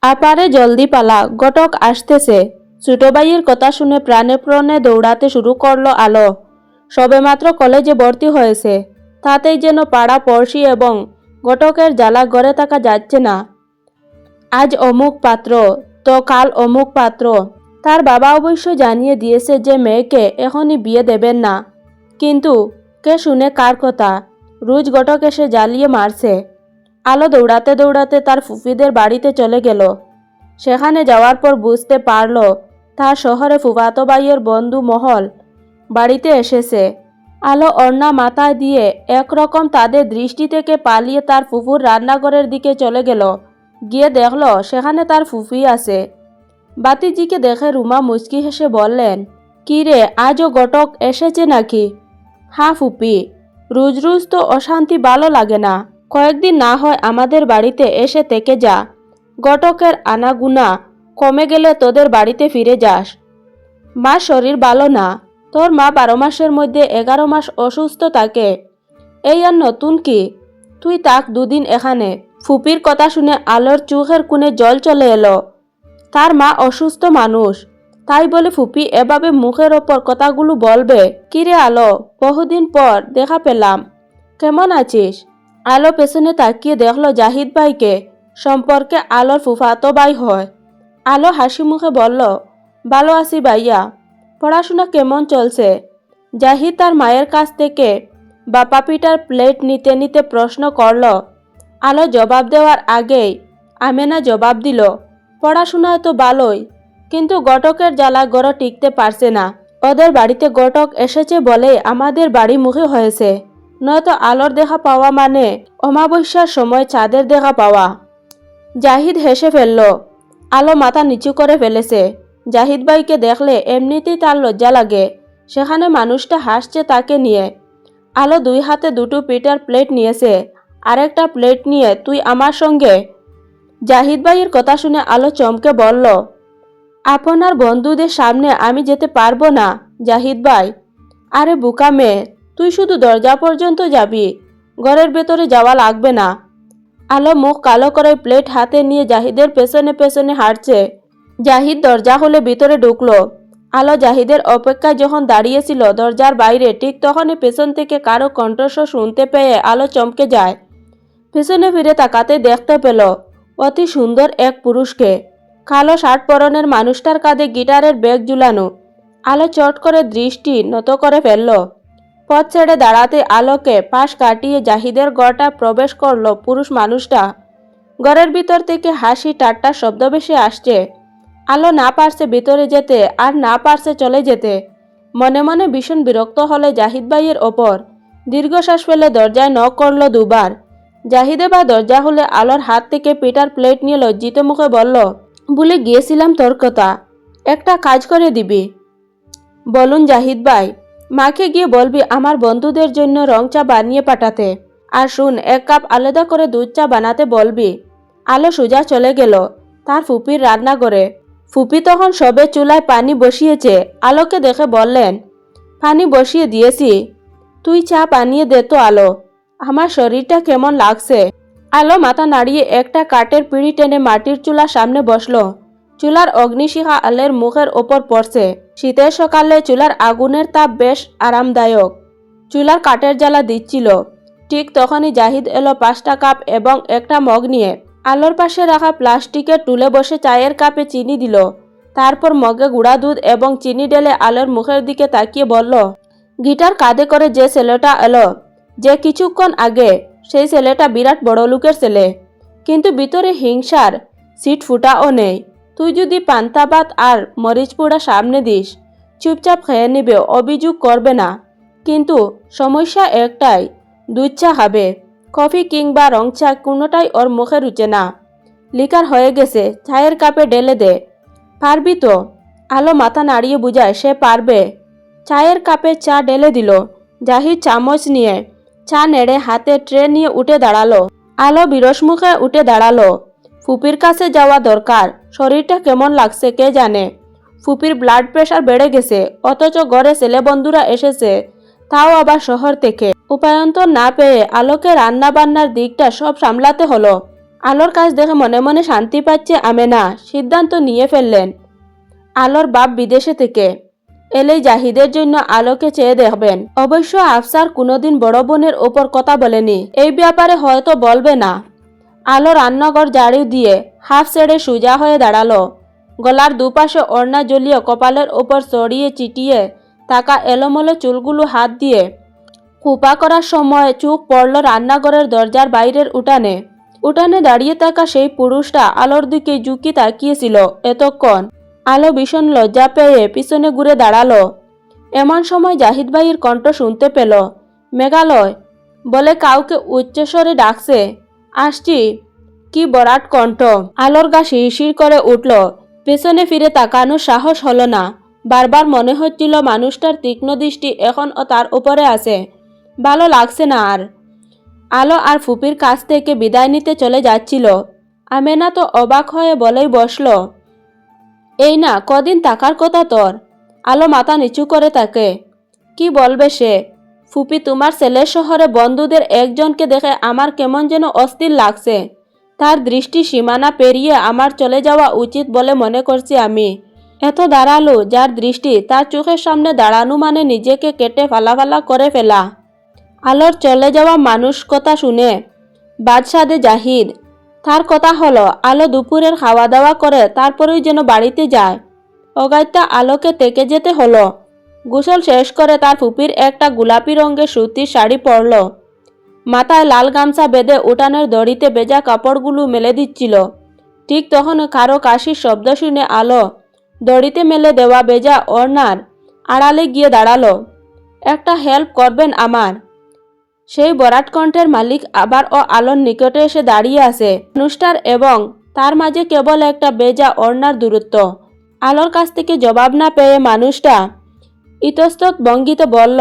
আপারে জলদি পালা, ঘটক আসতেছে। ছোট ভাইয়ের কথা শুনে প্রাণে প্রাণে দৌড়াতে শুরু করলো আলো। সবেমাত্র কলেজে ভর্তি হয়েছে, তাতেই যেন পাড়া পড়শি এবং ঘটকের জ্বালা ঘরে থাকা যাচ্ছে না। আজ অমুক পাত্র, তো কাল অমুক পাত্র। তার বাবা অবশ্য জানিয়ে দিয়েছে যে মেয়েকে এখনই বিয়ে দেবেন না, কিন্তু কে শুনে কার কথা। রোজ ঘটক এসে জ্বালিয়ে মারছে। আলো দৌড়াতে দৌড়াতে তার ফুফিদের বাড়িতে চলে গেল। সেখানে যাওয়ার পর বুঝতে পারল তার শহরে ফুফাতো ভাইয়ের বন্ধু মহল বাড়িতে এসেছে। আলো ওড়না মাথায় দিয়ে একরকম তাদের দৃষ্টি থেকে পালিয়ে তার ফুফুর রান্নাঘরের দিকে চলে গেল। গিয়ে দেখল সেখানে তার ফুফি আছে। বাতিজিকে দেখে রুমা মুচকি হেসে বললেন, "কি রে, আজও ঘটক এসেছে নাকি?" "হ্যাঁ ফুপি, রোজ রোজ তো অশান্তি ভালো লাগে না, কয়েকদিন না হয় আমাদের বাড়িতে এসে থেকে যা। ঘটকের আনাগুনা কমে গেলে তোদের বাড়িতে ফিরে যাস। মার শরীর ভালো না, তোর মা 12 মাসের মধ্যে 11 মাস অসুস্থ থাকে, এই আর নতুন কি? তুই থাক দুদিন এখানে।" ফুপির কথা শুনে আলোর চোখের কোণে জল চলে এলো। তার মা অসুস্থ মানুষ, তাই বলে ফুপি এভাবে মুখের ওপর কথাগুলো বলবে? কিরে আলো, বহুদিন পর দেখা পেলাম, কেমন আছিস? আলো পেছনে তাকিয়ে দেখলো জাহিদ ভাইকে। সম্পর্কে আলোর ফুফাতো ভাই হয়। আলো হাসি মুখে বলল, "ভালো আছি ভাইয়া, পড়াশোনা কেমন চলছে?" জাহিদ তার মায়ের কাছ থেকে বাপা পিঠার প্লেট নিতে নিতে প্রশ্ন করল। আলো জবাব দেওয়ার আগেই আমেনা জবাব দিল, "পড়াশোনা তো ভালোই, কিন্তু ঘটকের জ্বালা গড় টিকতে পারছে না। ওদের বাড়িতে ঘটক এসেছে বলে আমাদের বাড়ি মুখী হয়েছে, নয়তো আলোর দেখা পাওয়া মানে অমাবস্যার সময় চাঁদের দেখা পাওয়া।" জাহিদ হেসে ফেলল। আলো মাথা নিচু করে ফেলেছে। জাহিদ ভাইকে দেখলে এমনিতেই তার লজ্জা লাগে, সেখানে মানুষটা হাসছে তাকে নিয়ে। আলো 2 হাতে দুটো পিঠার প্লেট নিয়েছে। আরেকটা প্লেট নিয়ে, "তুই আমার সঙ্গে?" জাহিদ ভাইয়ের কথা শুনে আলো চমকে বলল, "আপনার বন্ধুদের সামনে আমি যেতে পারবো না জাহিদ ভাই।" "আরে বোকা মেয়ে, তুই শুধু দরজা পর্যন্ত যাবি, ঘরের ভেতরে যাওয়া লাগবে না।" আলো মুখ কালো করে প্লেট হাতে নিয়ে জাহিদের পেছনে পেছনে হাঁটছে। জাহিদ দরজা খুলে ভিতরে ঢুকলো। আলো জাহিদের অপেক্ষায় যখন দাঁড়িয়েছিল দরজার বাইরে, ঠিক তখনই পেছন থেকে কারো কণ্ঠস্বর শুনতে পেয়ে আলো চমকে যায়। পেছনে ফিরে তাকাতে দেখতে পেল অতি সুন্দর এক পুরুষকে। কালো শার্ট পরনের মানুষটার কাঁধে গিটারের ব্যাগ ঝুলানো। আলো চট করে দৃষ্টি নত করে ফেলল। পথ ছেড়ে দাঁড়াতে আলোকে পাশ কাটিয়ে জাহিদের ঘরটা প্রবেশ করল পুরুষ মানুষটা। ঘরের ভিতর থেকে হাসি ঠাট্টা শব্দ ভেসে আসছে। আলো না পারছে ভিতরে যেতে, আর না পারছে চলে যেতে। মনে মনে ভীষণ বিরক্ত হলে জাহিদ ভাইয়ের ওপর। দীর্ঘশ্বাস ফেলে দরজায় নক করল 2 বার। জাহিদে বা দরজা খুলে আলোর হাত থেকে পিঠার প্লেট নিয়ে লজ্জিত মুখে বলল, "ভুলে গিয়েছিলাম তোর কথা, একটা কাজ করে দিবি?" "বলুন জাহিদ ভাই।" "মাকে গিয়ে বলবি আমার বন্ধুদের জন্য রং চা বানিয়ে পাঠাতে। আর শুন, 1 কাপ আলাদা করে দুধ চা বানাতে বলবি।" আলো সোজা চলে গেল তার ফুপির রান্নাঘরে। ফুপি তখন সবে চুলায় পানি বসিয়েছে। আলোকে দেখে বললেন, "পানি বসিয়ে দিয়েছি, তুই চা বানিয়ে দে তো আলো, আমার শরীরটা কেমন লাগছে।" আলো মাথা নাড়িয়ে একটা কাঠের পিঁড়ি টেনে মাটির চুলার সামনে বসলো। চুলার অগ্নিশিখা আলোর মুখের ওপর পড়ছে। শীতের সকালে চুলার আগুনের তাপ বেশ আরামদায়ক। চুলার কাঠের জ্বালা দিচ্ছিল। ঠিক তখনই জাহিদ এলো 5টা কাপ এবং একটা মগ নিয়ে। আলোর পাশে রাখা প্লাস্টিকের টুলে বসে চায়ের কাপে চিনি দিল। তারপর মগে গুঁড়া দুধ এবং চিনি ঢেলে আলোর মুখের দিকে তাকিয়ে বলল, "গিটার কাঁধে করে যে ছেলেটা এলো, যে কিছুক্ষণ আগে, সেই ছেলেটা বিরাট বড় লোকের ছেলে, কিন্তু ভিতরে হিংসার সিট ফুটাও নেই। তুই যদি পান্তা ভাত আর মরিচ পোড়া সামনে দিস, চুপচাপ খেয়ে নেবে, অভিযোগ করবে না। কিন্তু সমস্যা একটাই, দুধ চা খাবে, কফি কিংবা রং চা কোনোটাই ওর মুখে রুচে না। লিকার হয়ে গেছে, চায়ের কাপে ঢেলে দে। পারবি তো?" আলো মাথা নাড়িয়ে বুঝায় সে পারবে। চায়ের কাপে চা ঢেলে দিল। জাহিদ চামচ নিয়ে চা নেড়ে হাতে ট্রে নিয়ে উঠে দাঁড়ালো। আলো বিরস মুখে উঠে দাঁড়ালো। ফুপির কাছে যাওয়া দরকার। শরীরটা কেমন লাগছে কে জানে। ফুপির ব্লাড প্রেশার বেড়ে গেছে, অথচ ঘরে ছেলে বন্ধুরা এসেছে, তাও আবার শহর থেকে। উপায়ন্তর না পেয়ে আলোকে রান্না বান্নার দিকটা সব সামলাতে হলো। আলোর কাজ দেখে মনে মনে শান্তি পাচ্ছে আমেনা সিদ্ধান্ত নিয়ে ফেললেন আলোর বাপ বিদেশে থেকে এলেই জাহিদের জন্য আলোকে চেয়ে দেখবেন। অবশ্য আফসার কোনোদিন বড় বোনের ওপর কথা বলেনি, এই ব্যাপারে হয়তো বলবে না। আলো রান্নাঘর ঝাড়ু দিয়ে হাফ ছেড়ে সোজা হয়ে দাঁড়ালো। গলার দুপাশে ওড়না জ্বলিয়ে কপালের ওপর ছড়িয়ে চিটিয়ে থাকা এলোমেলো চুলগুলো হাত দিয়ে খোপা করার সময় চোখ পড়ল রান্নাঘরের দরজার বাইরের উঠানে। উঠানে দাঁড়িয়ে থাকা সেই পুরুষটা আলোর দিকে ঝুঁকি তাকিয়েছিল এতক্ষণ। আলো ভীষণ লজ্জা পেয়ে পিছনে ঘুরে দাঁড়ালো। এমন সময় জাহিদ ভাইয়ের কণ্ঠ শুনতে পেল। মেঘালয় বলে কাউকে উচ্চস্বরে ডাকছে। আসছি। কি বরাট কণ্ঠ! আলোর গা শিরশির করে উঠল। পেছনে ফিরে তাকানোর সাহস হলো না। বারবার মনে হচ্ছিল মানুষটার তীক্ষ্ণ দৃষ্টি এখনও তার উপরে আছে। ভালো লাগছে না আর। আলো আর ফুপির কাছ থেকে বিদায় নিতে চলে যাচ্ছিল। আমেনা তো অবাক হয়ে বলেই বসল, এই না কদিন থাকার কথা তোর। আলো মাথা নিচু করে তাকে। কি বলবে সে? ফুপি, তোমার ছেলের শহরে বন্ধুদের একজনকে দেখে আমার কেমন যেন অস্থির লাগছে। তার দৃষ্টি সীমানা পেরিয়ে আমার চলে যাওয়া উচিত বলে মনে করছি আমি। এত দাঁড়ালো যার দৃষ্টি তার চোখের সামনে দাঁড়ানো মানে নিজেকে কেটে ফালা করে ফেলা। আলোর চলে যাওয়া মানুষ কথা শুনে বাদশাদে জাহিদ। তার কথা হলো আলো দুপুরের খাওয়া দাওয়া করে তারপরেই যেন বাড়িতে যায়। অগাত্যা আলোকে থেকে যেতে হলো। গোসল শেষ করে তার ফুপির একটা গোলাপি রঙের সুতির শাড়ি পরল। মাথায় লাল গামছা বেঁধে উঠানের দড়িতে ভেজা কাপড়গুলো মেলে দিচ্ছিল। ঠিক তখন কারো কাশির শব্দ শুনে আলো দড়িতে মেলে দেওয়া ভেজা ওড়নার আড়ালে গিয়ে দাঁড়ালো। একটা হেল্প করবেন আমার? সেই বরাট কণ্ঠের মালিক আবার আলোর নিকটে এসে দাঁড়িয়ে আছে। মানুষটার এবং তার মাঝে কেবল একটা ভেজা ওড়নার দূরত্ব। আলোর কাছ থেকে জবাব না পেয়ে মানুষটা ইতস্তত ভঙ্গিতে বলল,